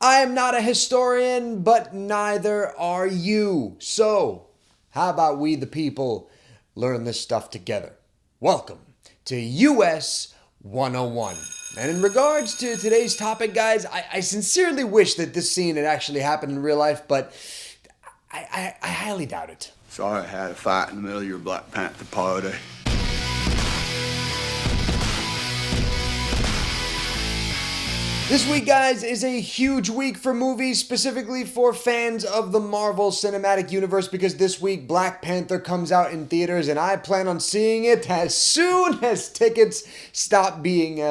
I am not a historian, but neither are you. So, how about we, the people, learn this stuff together? Welcome to US 101. And in regards to today's topic, guys, I sincerely wish that this scene had actually happened in real life, but I highly doubt it. Sorry I had a fight in the middle of your Black Panther party. This week, guys, is a huge week for movies, specifically for fans of the Marvel Cinematic Universe, because this week Black Panther comes out in theaters, and I plan on seeing it as soon as tickets stop being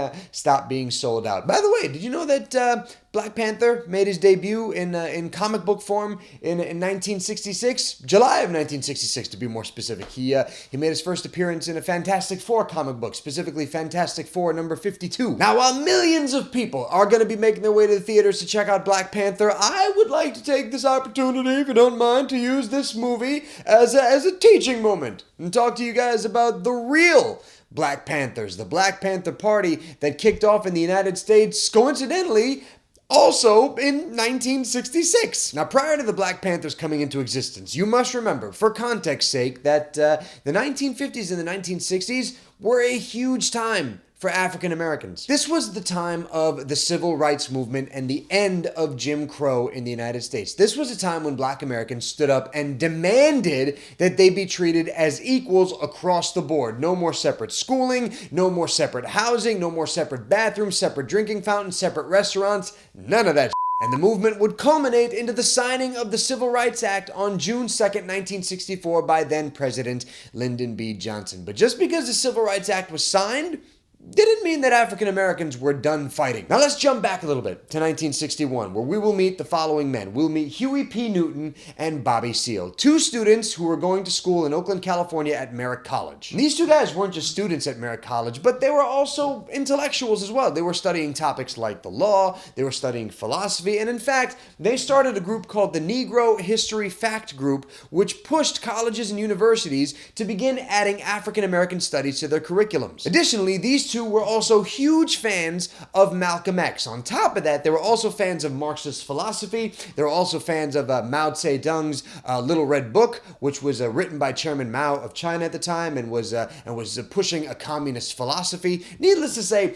sold out. By the way, did you know that Black Panther made his debut in comic book form in 1966, July of 1966 to be more specific. He made his first appearance in a Fantastic Four comic book, specifically Fantastic Four number 52. Now, while millions of people are going to be making their way to the theaters to check out Black Panther, I would like to take this opportunity, if you don't mind, to use this movie as a teaching moment and talk to you guys about the real Black Panthers, the Black Panther Party that kicked off in the United States, coincidentally, also in 1966. Now, prior to the Black Panthers coming into existence, you must remember, for context's sake, that the 1950s and the 1960s were a huge time for African Americans. This was the time of the civil rights movement and the end of Jim Crow in the United States. This was a time when Black Americans stood up and demanded that they be treated as equals across the board. No more separate schooling, no more separate housing, no more separate bathrooms, separate drinking fountains, separate restaurants, none of that. And the movement would culminate into the signing of the Civil Rights Act on June 2nd, 1964 by then President Lyndon B. Johnson. But just because the Civil Rights Act was signed didn't mean that African Americans were done fighting. Now let's jump back a little bit to 1961, where we will meet the following men. We'll meet Huey P. Newton and Bobby Seale, two students who were going to school in Oakland, California at Merritt College. And these two guys weren't just students at Merritt College, but they were also intellectuals as well. They were studying topics like the law, they were studying philosophy, and in fact, they started a group called the Negro History Fact Group, which pushed colleges and universities to begin adding African American studies to their curriculums. Additionally, these two were also huge fans of Malcolm X. On top of that, they were also fans of Marxist philosophy. They were also fans of Mao Zedong's Little Red Book, which was written by Chairman Mao of China at the time and was pushing a communist philosophy. Needless to say,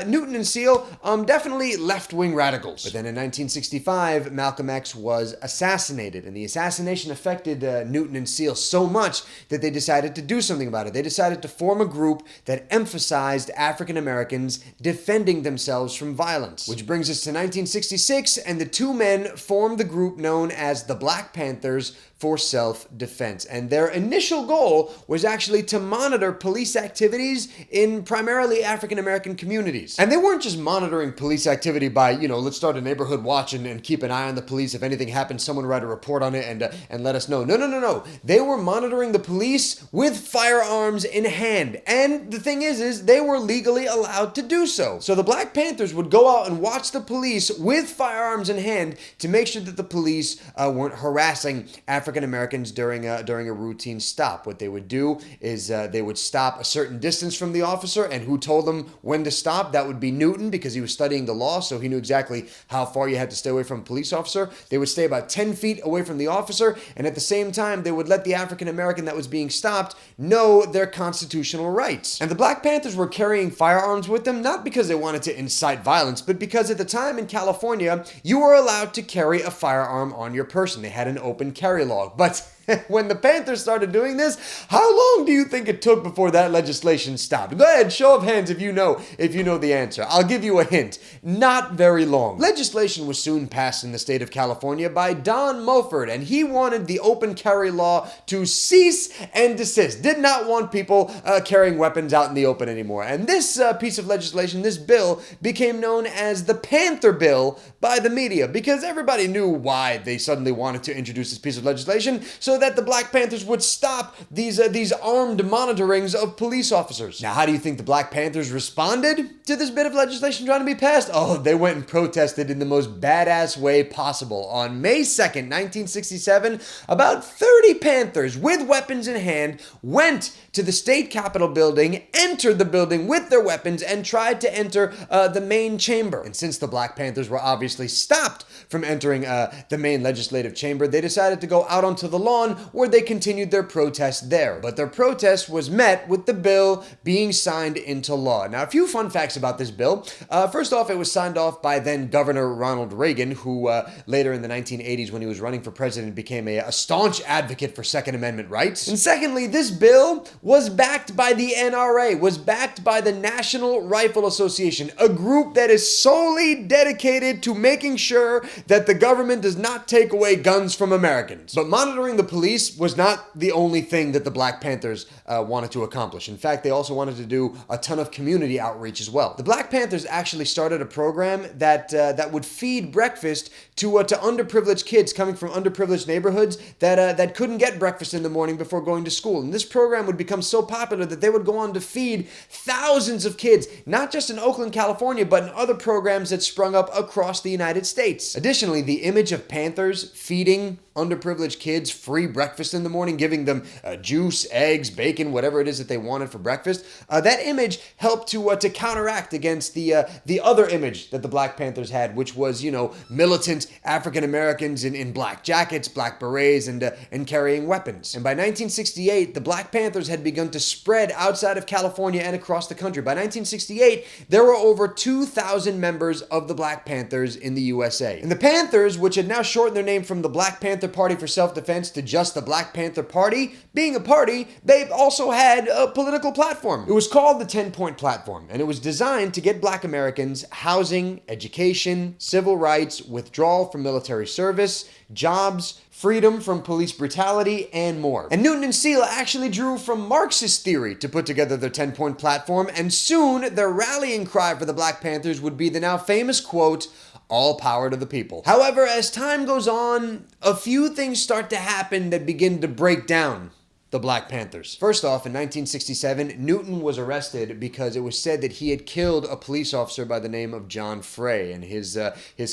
Newton and Seale definitely left-wing radicals. But then in 1965, Malcolm X was assassinated, and the assassination affected Newton and Seale so much that they decided to do something about it. They decided to form a group that emphasized African Americans defending themselves from violence. Which brings us to 1966, and the two men formed the group known as the Black Panthers for self-defense. And their initial goal was actually to monitor police activities in primarily African American communities. And they weren't just monitoring police activity by, let's start a neighborhood watch and keep an eye on the police. If anything happens, someone write a report on it and let us know. No. They were monitoring the police with firearms in hand. And the thing is they were legally allowed to do so. So the Black Panthers would go out and watch the police with firearms in hand to make sure that the police weren't harassing African Americans during a routine stop. What they would do is they would stop a certain distance from the officer, and who told them when to stop? That would be Newton, because he was studying the law, so he knew exactly how far you had to stay away from a police officer. They would stay about 10 feet away from the officer, and at the same time, they would let the African American that was being stopped know their constitutional rights. And the Black Panthers were carrying firearms with them, not because they wanted to incite violence, but because at the time in California, you were allowed to carry a firearm on your person. They had an open carry law. But when the Panthers started doing this, how long do you think it took before that legislation stopped? Go ahead, show of hands if you know the answer. I'll give you a hint. Not very long. Legislation was soon passed in the state of California by Don Mulford, and he wanted the open carry law to cease and desist. Did not want people carrying weapons out in the open anymore. And this piece of legislation, this bill, became known as the Panther Bill by the media, because everybody knew why they suddenly wanted to introduce this piece of legislation. So so that the Black Panthers would stop these armed monitorings of police officers. Now, how do you think the Black Panthers responded to this bit of legislation trying to be passed? Oh, they went and protested in the most badass way possible. On May 2nd, 1967, about 30 Panthers with weapons in hand went to the state capitol building, entered the building with their weapons, and tried to enter the main chamber. And since the Black Panthers were obviously stopped from entering the main legislative chamber, they decided to go out onto the lawn where they continued their protest there. But their protest was met with the bill being signed into law. Now, a few fun facts about this bill. First off, it was signed off by then Governor Ronald Reagan, who later in the 1980s, when he was running for president, became a staunch advocate for Second Amendment rights. And secondly, this bill was backed by the NRA, was backed by the National Rifle Association, a group that is solely dedicated to making sure that the government does not take away guns from Americans. But monitoring the police was not the only thing that the Black Panthers wanted to accomplish. In fact, they also wanted to do a ton of community outreach as well. The Black Panthers actually started a program that would feed breakfast to underprivileged kids coming from underprivileged neighborhoods that couldn't get breakfast in the morning before going to school. And this program would become so popular that they would go on to feed thousands of kids, not just in Oakland, California, but in other programs that sprung up across the United States. Additionally, the image of Panthers feeding underprivileged kids free breakfast in the morning, giving them juice, eggs, bacon, whatever it is that they wanted for breakfast, that image helped to counteract against the other image that the Black Panthers had, which was, militant African Americans in black jackets, black berets, and carrying weapons. And by 1968, the Black Panthers had begun to spread outside of California and across the country. By 1968, there were over 2,000 members of the Black Panthers in the USA. And the Panthers, which had now shortened their name from the Black Panther Party for Self-Defense to just the Black Panther Party, being a party, they also had a political platform. It was called the 10-Point Platform, and it was designed to get Black Americans housing, education, civil rights, withdrawal from military service, jobs, freedom from police brutality, and more. And Newton and Seal actually drew from Marxist theory to put together their 10-Point Platform, and soon their rallying cry for the Black Panthers would be the now famous quote, "All power to the people." However, as time goes on, a few things start to happen that begin to break down the Black Panthers. First off, in 1967, Newton was arrested because it was said that he had killed a police officer by the name of John Frey, and his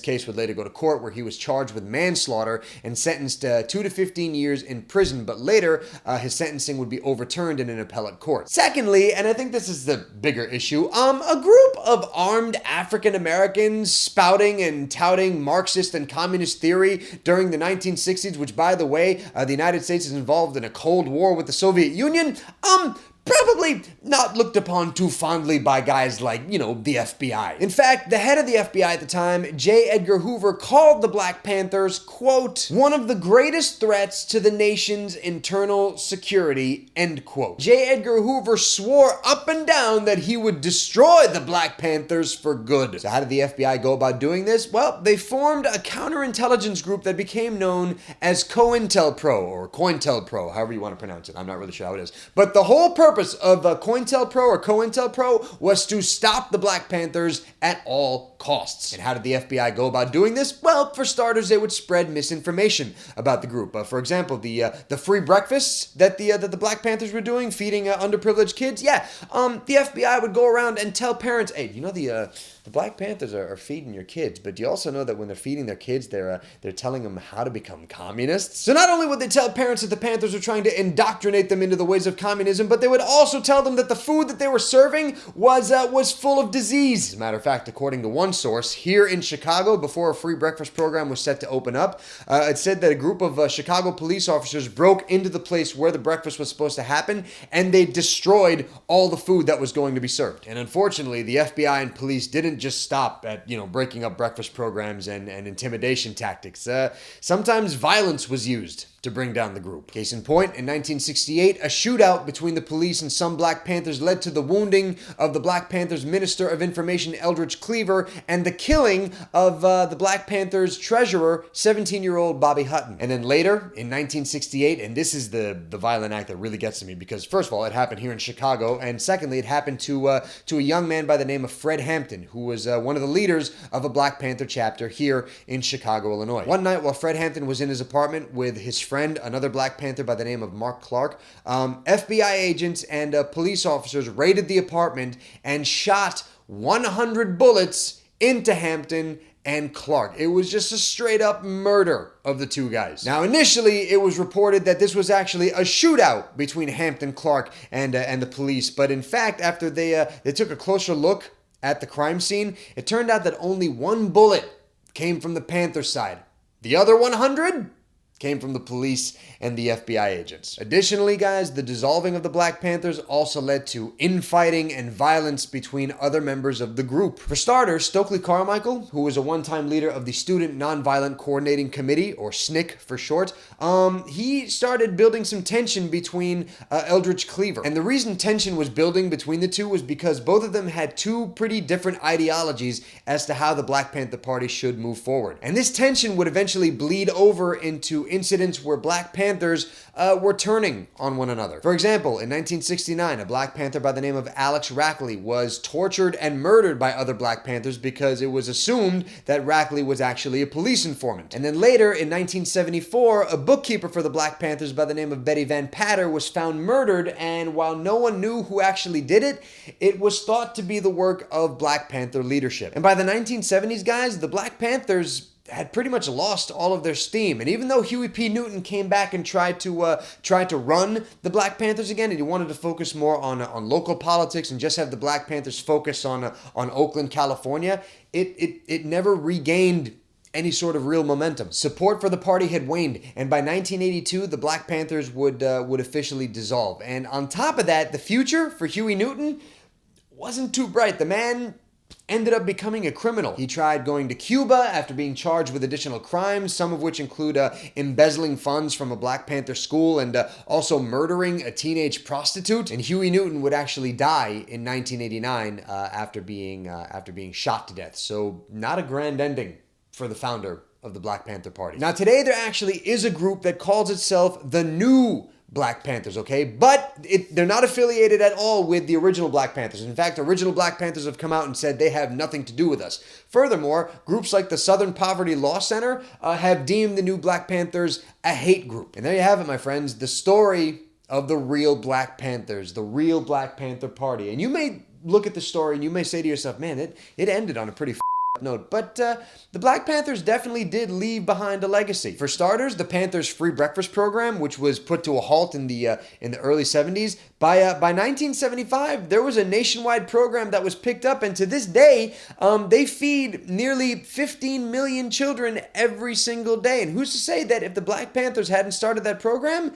case would later go to court where he was charged with manslaughter and sentenced to 2 to 15 years in prison, but later his sentencing would be overturned in an appellate court. Secondly, and I think this is the bigger issue, a group of armed African Americans spouting and touting Marxist and communist theory during the 1960s, which, by the way, the United States is involved in a Cold War with the Soviet Union, probably not looked upon too fondly by guys like, the FBI. In fact, the head of the FBI at the time, J. Edgar Hoover, called the Black Panthers, quote, "one of the greatest threats to the nation's internal security," end quote. J. Edgar Hoover swore up and down that he would destroy the Black Panthers for good. So how did the FBI go about doing this? Well, they formed a counterintelligence group that became known as COINTELPRO, or COINTELPRO, however you want to pronounce it. I'm not really sure how it is. But the whole purpose of COINTELPRO or COINTELPRO was to stop the Black Panthers at all costs. And how did the FBI go about doing this? Well, for starters, they would spread misinformation about the group. For example, the free breakfasts that the Black Panthers were doing, feeding underprivileged kids. Yeah, the FBI would go around and tell parents, "Hey, the Black Panthers are feeding your kids, but do you also know that when they're feeding their kids, they're telling them how to become communists?" So not only would they tell parents that the Panthers were trying to indoctrinate them into the ways of communism, but they would also tell them that the food that they were serving was full of disease. As a matter of fact, according to one source, here in Chicago, before a free breakfast program was set to open up, it said that a group of Chicago police officers broke into the place where the breakfast was supposed to happen, and they destroyed all the food that was going to be served. And unfortunately, the FBI and police didn't just stop at, breaking up breakfast programs and intimidation tactics. Sometimes violence was used to bring down the group. Case in point, in 1968, a shootout between the police and some Black Panthers led to the wounding of the Black Panthers' Minister of Information, Eldridge Cleaver, and the killing of the Black Panthers' treasurer, 17-year-old Bobby Hutton. And then later, in 1968, and this is the violent act that really gets to me, because first of all, it happened here in Chicago, and secondly, it happened to a young man by the name of Fred Hampton, who was one of the leaders of a Black Panther chapter here in Chicago, Illinois. One night, while Fred Hampton was in his apartment with his friend, another Black Panther by the name of Mark Clark, FBI agents and police officers raided the apartment and shot 100 bullets into Hampton and Clark. It was just a straight up murder of the two guys. Now, initially, it was reported that this was actually a shootout between Hampton, Clark, and the police. But in fact, after they took a closer look at the crime scene, it turned out that only one bullet came from the Panther side. The other 100 came from the police and the FBI agents. Additionally, guys, the dissolving of the Black Panthers also led to infighting and violence between other members of the group. For starters, Stokely Carmichael, who was a one-time leader of the Student Nonviolent Coordinating Committee, or SNCC for short, he started building some tension between Eldridge Cleaver. And the reason tension was building between the two was because both of them had two pretty different ideologies as to how the Black Panther Party should move forward. And this tension would eventually bleed over into incidents where Black Panthers were turning on one another. For example, in 1969, a Black Panther by the name of Alex Rackley was tortured and murdered by other Black Panthers because it was assumed that Rackley was actually a police informant. And then later, in 1974, a bookkeeper for the Black Panthers by the name of Betty Van Patter was found murdered, and while no one knew who actually did it, it was thought to be the work of Black Panther leadership. And by the 1970s, guys, the Black Panthers had pretty much lost all of their steam. And even though Huey P. Newton came back and tried to run the Black Panthers again, and he wanted to focus more on local politics and just have the Black Panthers focus on Oakland, California, it never regained any sort of real momentum. Support for the party had waned, and by 1982, the Black Panthers would officially dissolve. And on top of that, the future for Huey Newton wasn't too bright. The man ended up becoming a criminal. He tried going to Cuba after being charged with additional crimes, some of which include embezzling funds from a Black Panther school and also murdering a teenage prostitute. And Huey Newton would actually die in 1989 after being shot to death. So not a grand ending for the founder of the Black Panther Party. Now today there actually is a group that calls itself the New Black Panthers, okay? But they're not affiliated at all with the original Black Panthers. In fact, original Black Panthers have come out and said they have nothing to do with us. Furthermore, groups like the Southern Poverty Law Center have deemed the New Black Panthers a hate group. And there you have it, my friends, the story of the real Black Panthers, the real Black Panther Party. And you may look at the story and you may say to yourself, man, it ended on a pretty note. But the Black Panthers definitely did leave behind a legacy. For starters, the Panthers' free breakfast program, which was put to a halt in the early 70s, by 1975, there was a nationwide program that was picked up, and to this day, they feed nearly 15 million children every single day. And who's to say that if the Black Panthers hadn't started that program,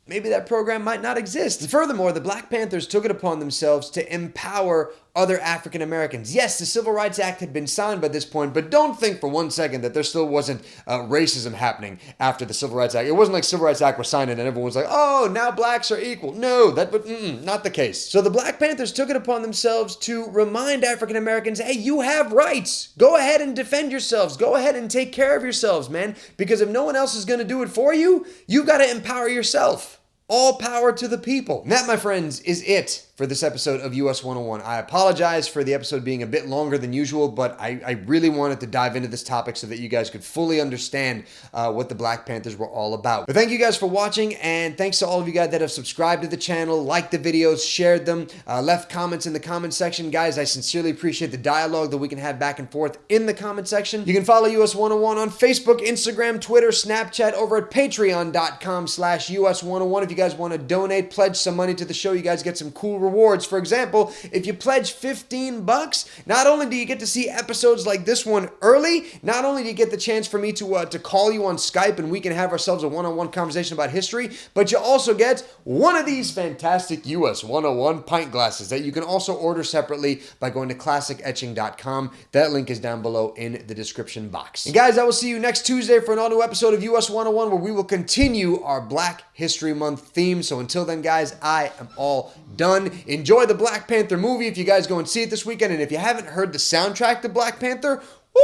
maybe that program might not exist. And furthermore, the Black Panthers took it upon themselves to empower other African Americans. Yes, the Civil Rights Act had been signed by this point, but don't think for one second that there still wasn't racism happening after the Civil Rights Act. It wasn't like Civil Rights Act was signed and everyone was like, oh, now blacks are equal. No, not the case. So the Black Panthers took it upon themselves to remind African Americans, hey, you have rights. Go ahead and defend yourselves. Go ahead and take care of yourselves, man. Because if no one else is going to do it for you, you've got to empower yourself. All power to the people. And that, my friends, is it for this episode of US 101. I apologize for the episode being a bit longer than usual, but I really wanted to dive into this topic so that you guys could fully understand what the Black Panthers were all about. But thank you guys for watching, and thanks to all of you guys that have subscribed to the channel, liked the videos, shared them, left comments in the comment section. Guys, I sincerely appreciate the dialogue that we can have back and forth in the comment section. You can follow US 101 on Facebook, Instagram, Twitter, Snapchat, over at patreon.com/US101. If you guys want to donate, pledge some money to the show, you guys get some cool rewards. For example, if you pledge $15, not only do you get to see episodes like this one early, not only do you get the chance for me to call you on Skype and we can have ourselves a one-on-one conversation about history, but you also get one of these fantastic US 101 pint glasses that you can also order separately by going to classicetching.com. That link is down below in the description box. And guys, I will see you next Tuesday for an all-new episode of US 101 where we will continue our Black History Month theme. So until then, guys, I am all done. Enjoy the Black Panther movie if you guys go and see it this weekend. And if you haven't heard the soundtrack to Black Panther, woo,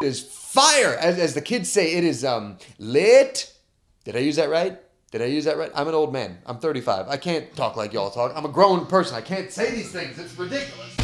it is fire. As the kids say, it is lit. Did I use that right? I'm an old man. I'm 35. I can't talk like y'all talk. I'm a grown person. I can't say these things. It's ridiculous.